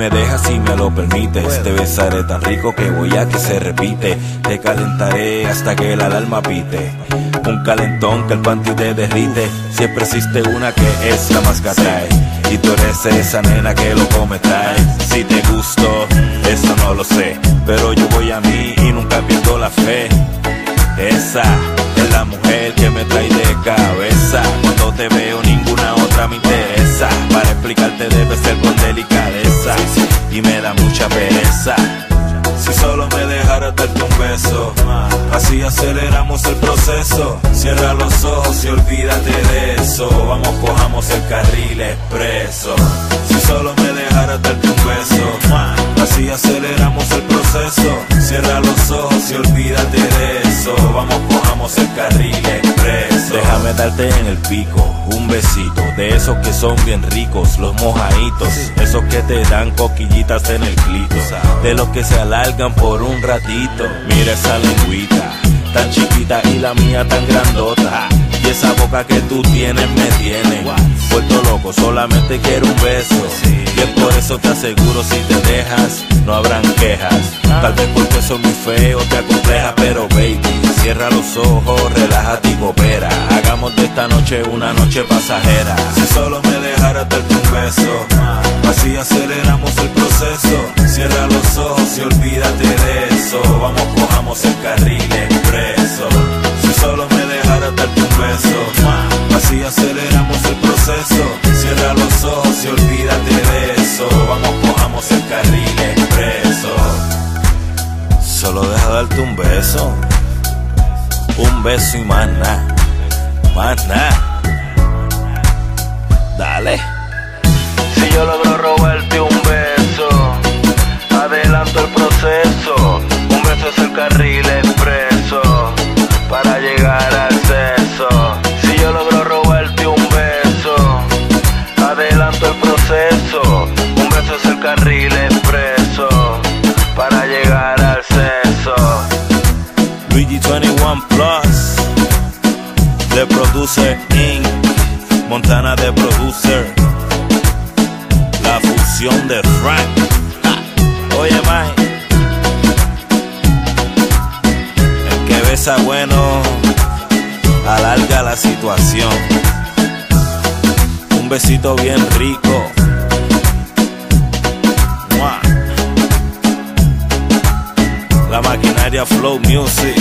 me dejas si me lo permites. Te besaré tan rico que voy a que se repite. Te calentaré hasta que la alarma pite. Un calentón que el panty te derrite. Siempre existe una que es la más que atrae, y tú eres esa nena que loco me trae. Si te gusto, eso no lo sé, pero yo voy a mí y nunca pierdo la fe. Esa es la mujer que me trae de cabeza. Cuando te veo ninguna otra me interesa. Para explicarte debe ser con delicadeza, y me da mucha pereza. Si solo me dejaras darte un beso, así aceleramos el proceso. Cierra los ojos y olvídate de eso. Vamos, cojamos el carril expreso. Si solo me dejaras darte un beso, así aceleramos el proceso. Cierra los ojos y olvídate de eso. Vamos, cojamos el carril expreso. Déjame darte en el pico un besito, de esos que son bien ricos, los mojaditos, esos que te dan coquillitas en el clito, de los que se alargan por un ratito. Mira esa lengüita tan chiquita y la mía tan grandota, y esa boca que tú tienes me tiene vuelto loco, solamente quiero un beso. Y es por eso te aseguro, si te dejas no habrán quejas. Tal vez porque soy muy feo te acompleja, pero baby, cierra los ojos, relájate y coopera. Hagamos de esta noche una noche pasajera. Si solo me dejaras darte un beso, así aceleramos el proceso. Cierra los ojos y olvídate de eso. Vamos, cojamos el carril expreso. Si solo me dejaras darte un beso, así aceleramos el proceso. Cierra los ojos y olvídate de eso. Vamos, cojamos el carril expreso. Solo deja darte un beso y más nada, más nada. Dale. Si yo logro robarte un beso, adelanto el proceso. Un beso es el carril expreso para llegar al sexo. Si yo logro robarte un beso, adelanto el proceso. Un beso es el carril expreso para llegar al sexo. Luigi 21 Plus, The Producer Inc., Montana The Producer, la fusión de Frank. Oye, man, el que besa bueno alarga la situación. Un besito bien rico. La maquinaria Flow Music.